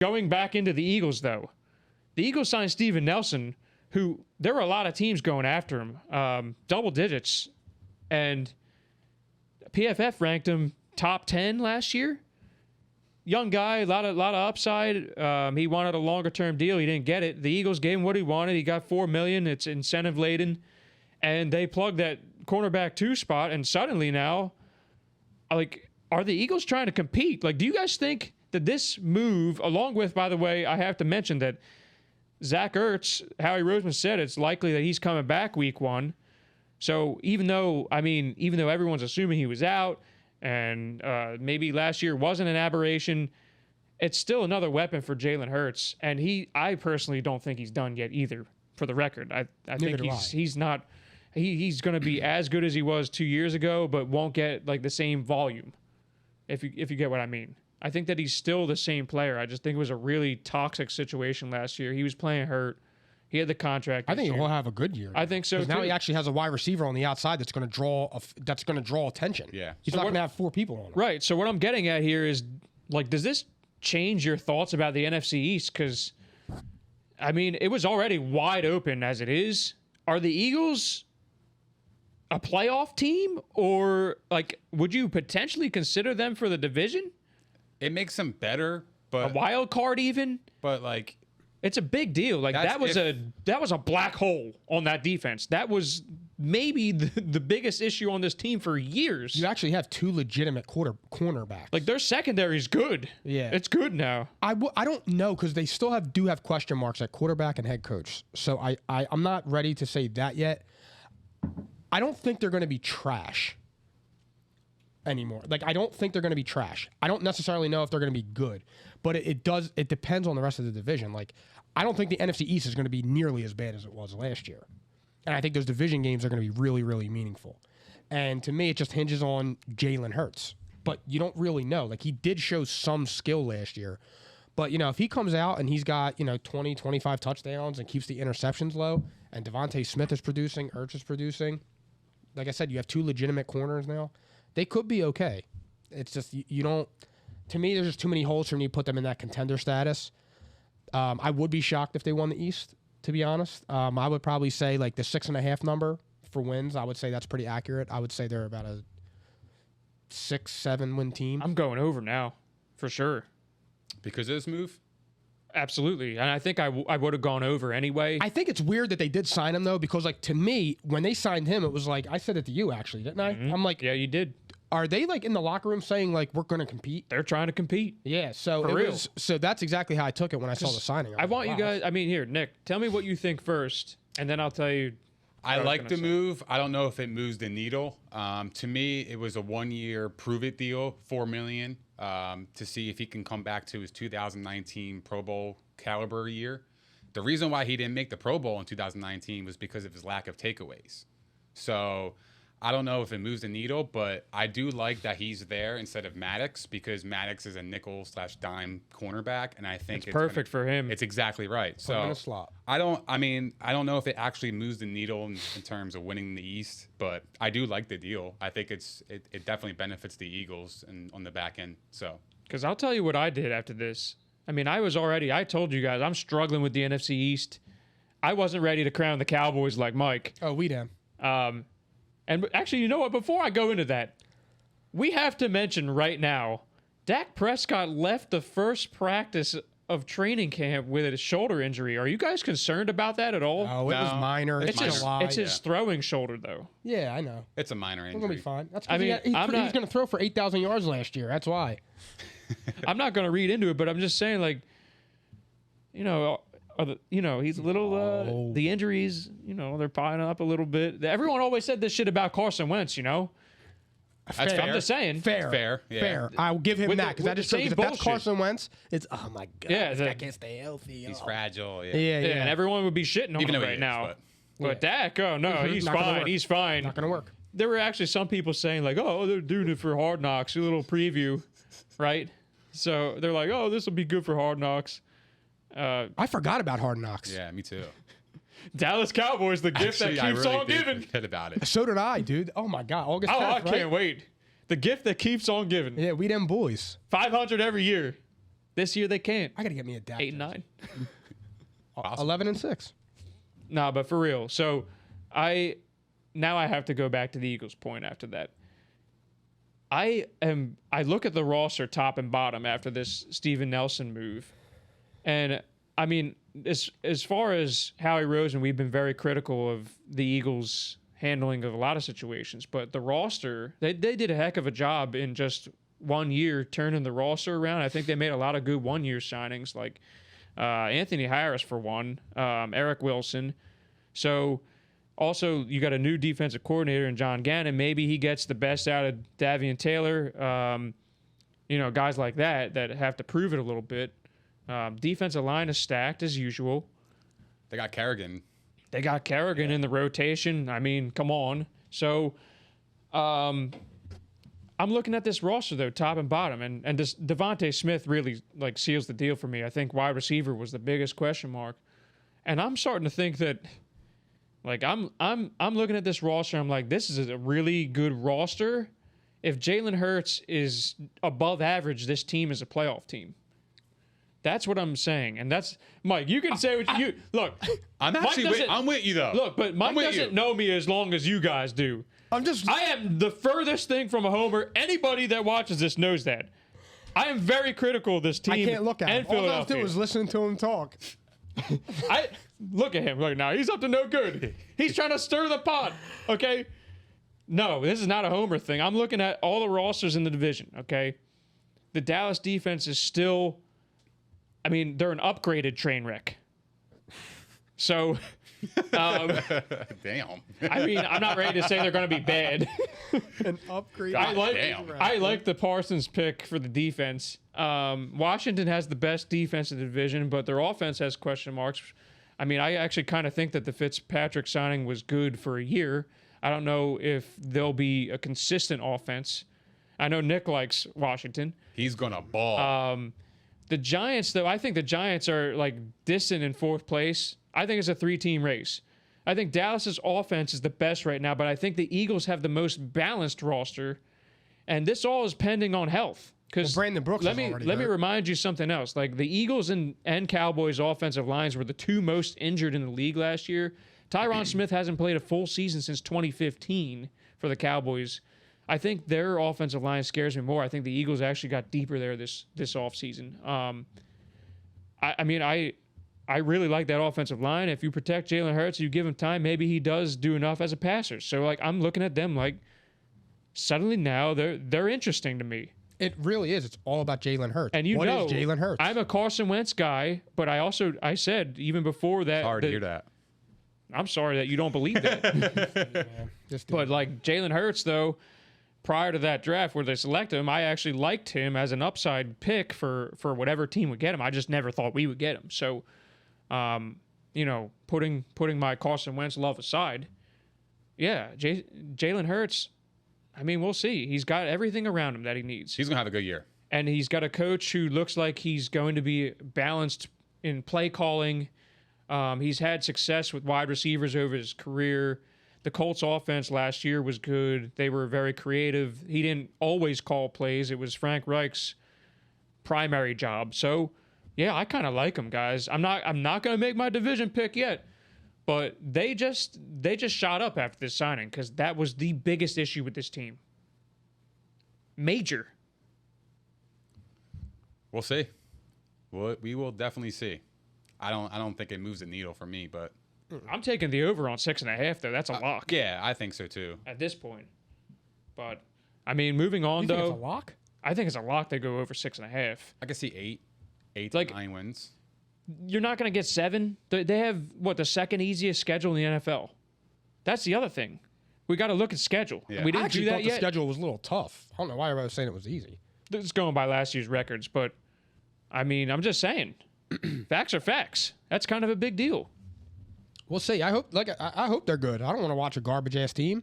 Going back into the Eagles, though, the Eagles signed Steven Nelson, who there were a lot of teams going after him, double digits, and PFF ranked him top 10 last year. Young guy, a lot of upside. He wanted a longer term deal. He didn't get it. The Eagles gave him what he wanted. He got $4 million. It's incentive laden, and they plugged that cornerback 2 spot. And suddenly now, like, are the Eagles trying to compete? Like, do you guys think that this move, along with, by the way, I have to mention that Zach Ertz, Howie Roseman said it's likely that he's coming back week 1. So even though everyone's assuming he was out, and maybe last year wasn't an aberration, it's still another weapon for Jalen Hurts. And I personally don't think he's done yet either, for the record. I think he's not. He's going to be as good as he was 2 years ago, but won't get like the same volume, if you get what I mean. I think that he's still the same player. I just think it was a really toxic situation last year. He was playing hurt. He had the contract. I think he'll have a good year. I think so too. Now he actually has a wide receiver on the outside that's going to draw attention. Yeah, he's not going to have 4 people on him. Right. So what I'm getting at here is, like, does this change your thoughts about the NFC East? Because, I mean, it was already wide open as it is. Are the Eagles a playoff team, or like, would you potentially consider them for the division? It makes them better, but a wild card even. But like, it's a big deal. Like, that was a black hole on that defense. That was maybe the biggest issue on this team for years. You actually have 2 legitimate cornerbacks. Like, their secondary is good. Yeah, it's good now. I don't know, because they still do have question marks at quarterback and head coach. So I'm not ready to say that yet. I don't think they're going to be trash anymore. Like, I don't think they're going to be trash. I don't necessarily know if they're going to be good, but it depends on the rest of the division. Like, I don't think the NFC East is going to be nearly as bad as it was last year. And I think those division games are going to be really, really meaningful. And to me, it just hinges on Jalen Hurts. But you don't really know. Like, he did show some skill last year. But, if he comes out and he's got, 20, 25 touchdowns and keeps the interceptions low, and Devontae Smith is producing, Ertz is producing, like I said, you have 2 legitimate corners now. They could be okay. It's just, you don't, to me, there's just too many holes for me to put them in that contender status. I would be shocked if they won the East, to be honest. I would probably say like the 6.5 number for wins. I would say that's pretty accurate. I would say they're about a 6-7 win team. I'm going over now, for sure. Because of this move? Absolutely. And I think I would have gone over anyway. I think it's weird that they did sign him, though, because, like, to me, when they signed him, it was like, I said it to you, actually, didn't I? Mm-hmm. I'm like, yeah, you did. Are they, like, in the locker room saying, like, we're going to compete? They're trying to compete. Yeah, so For real. So that's exactly how I took it when I saw the signing. I want you guys, here, Nick, tell me what you think first, and then I'll tell you. I like the move. I don't know if it moves the needle. To me, it was a 1-year prove-it deal, $4 million, to see if he can come back to his 2019 Pro Bowl caliber year. The reason why he didn't make the Pro Bowl in 2019 was because of his lack of takeaways. So I don't know if it moves the needle, but I do like that he's there instead of Maddox, because Maddox is a nickel/dime cornerback, and I think it's perfect for him. It's exactly right. Put him in a slot. I don't know if it actually moves the needle in terms of winning the East, but I do like the deal. I think it definitely benefits the Eagles and on the back end. So, because I'll tell you what I did after this. I told you guys, I'm struggling with the NFC East. I wasn't ready to crown the Cowboys like Mike. Oh, we did. And actually, you know what? Before I go into that, we have to mention right now, Dak Prescott left the first practice of training camp with a shoulder injury. Are you guys concerned about that at all? Oh, it was minor. It's his throwing shoulder, though. Yeah, I know. It's a minor injury. It's going to be fine. That's because he's going to throw for 8,000 yards last year. That's why. I'm not going to read into it, but I'm just saying, like, he's a little, the injuries, they're piling up a little bit. Everyone always said this shit about Carson Wentz, That's fair. I'm just saying. Fair. Yeah. Fair. I'll give him that, because I just think if that's Carson Wentz, it's, oh my God, this guy can't stay healthy. He's fragile. Yeah. Yeah. And everyone would be shitting on him right now. But Dak, oh no, he's fine. He's fine. Not going to work. There were actually some people saying, like, oh, they're doing it for Hard Knocks, a little preview, right? So they're like, oh, this will be good for Hard Knocks. I forgot about Hard Knocks. Yeah, me too. Dallas Cowboys, the gift that keeps on giving. Forget about it. So did I, dude. Oh my God, August 10th, I can't wait. The gift that keeps on giving. Yeah, we them boys. 500 every year. This year they can't. I got to get me a Dak. 8-9. 11-6. Nah, but for real. So I have to go back to the Eagles' point after that. I look at the roster top and bottom after this Steven Nelson move. And I mean, as far as Howie Roseman, we've been very critical of the Eagles' handling of a lot of situations, but the roster, they did a heck of a job in just 1 year turning the roster around. I think they made a lot of good 1 year signings, like Anthony Harris for one, Eric Wilson. So also you got a new defensive coordinator in John Gannon. Maybe he gets the best out of Davian Taylor. Guys like that have to prove it a little bit. Defensive line is stacked as usual. They got Kerrigan. In the rotation. I mean, come on. So, I'm looking at this roster though, top and bottom, and this Devontae Smith really like seals the deal for me. I think wide receiver was the biggest question mark, and I'm starting to think that, like, I'm looking at this roster. I'm like, this is a really good roster. If Jalen Hurts is above average, this team is a playoff team. That's what I'm saying, and that's Mike. You can say what you look. I'm with you though. Look, but Mike doesn't know me as long as you guys do. I am the furthest thing from a homer. Anybody that watches this knows that. I am very critical of this team. I can't look at him. All I have to do is listen to him talk. I look at him. Look now, he's up to no good. He's trying to stir the pot. Okay. No, this is not a homer thing. I'm looking at all the rosters in the division. Okay, the Dallas defense is still. I mean, they're an upgraded train wreck. So, damn. I mean, I'm not ready to say they're going to be bad. An upgrade. I like the Parsons pick for the defense. Washington has the best defense in the division, but their offense has question marks. I mean, I actually kind of think that the Fitzpatrick signing was good for a year. I don't know if they'll be a consistent offense. I know Nick likes Washington. He's going to ball. The Giants, though, I think the Giants are like distant in fourth place. I think it's a 3-team race. I think Dallas's offense is the best right now, but I think the Eagles have the most balanced roster, and this all is pending on health. Because Brandon Brooks let me remind you something else. Like the Eagles and Cowboys offensive lines were the two most injured in the league last year. Tyron Smith hasn't played a full season since 2015 for the Cowboys. I think their offensive line scares me more. I think the Eagles actually got deeper there this offseason. I really like that offensive line. If you protect Jalen Hurts, you give him time, maybe he does do enough as a passer. So, like, I'm looking at them like suddenly now they're interesting to me. It really is. It's all about Jalen Hurts. And what is Jalen Hurts? I'm a Carson Wentz guy, but I said even before that. Sorry to hear that. I'm sorry that you don't believe that. But like Jalen Hurts, though, prior to that draft where they selected him, I actually liked him as an upside pick for whatever team would get him. I just never thought we would get him. So, putting my Carson Wentz love aside, yeah, Jalen Hurts, I mean, we'll see. He's got everything around him that he needs. He's going to have a good year. And he's got a coach who looks like he's going to be balanced in play calling. He's had success with wide receivers over his career. The Colts offense last year was good. They were very creative. He didn't always call plays. It was Frank Reich's primary job. So, yeah, I kind of like him, guys. I'm not going to make my division pick yet, but they just shot up after this signing because that was the biggest issue with this team. Major. We'll see. We will definitely see. I don't think it moves the needle for me, but I'm taking the over on 6.5 though. That's a lock. Yeah, I think so too. At this point. But I mean, moving on though. You think it's a lock? I think it's a lock they go over 6.5. I can see 8 like, to 9 wins. You're not going to get 7. They have the second easiest schedule in the NFL. That's the other thing. We got to look at schedule. Yeah. We didn't do that yet. The schedule was a little tough. I don't know why everybody was saying it was easy. It's going by last year's records, but I mean, I'm just saying, facts are facts. That's kind of a big deal. We'll see. I hope they're good. I don't want to watch a garbage ass team.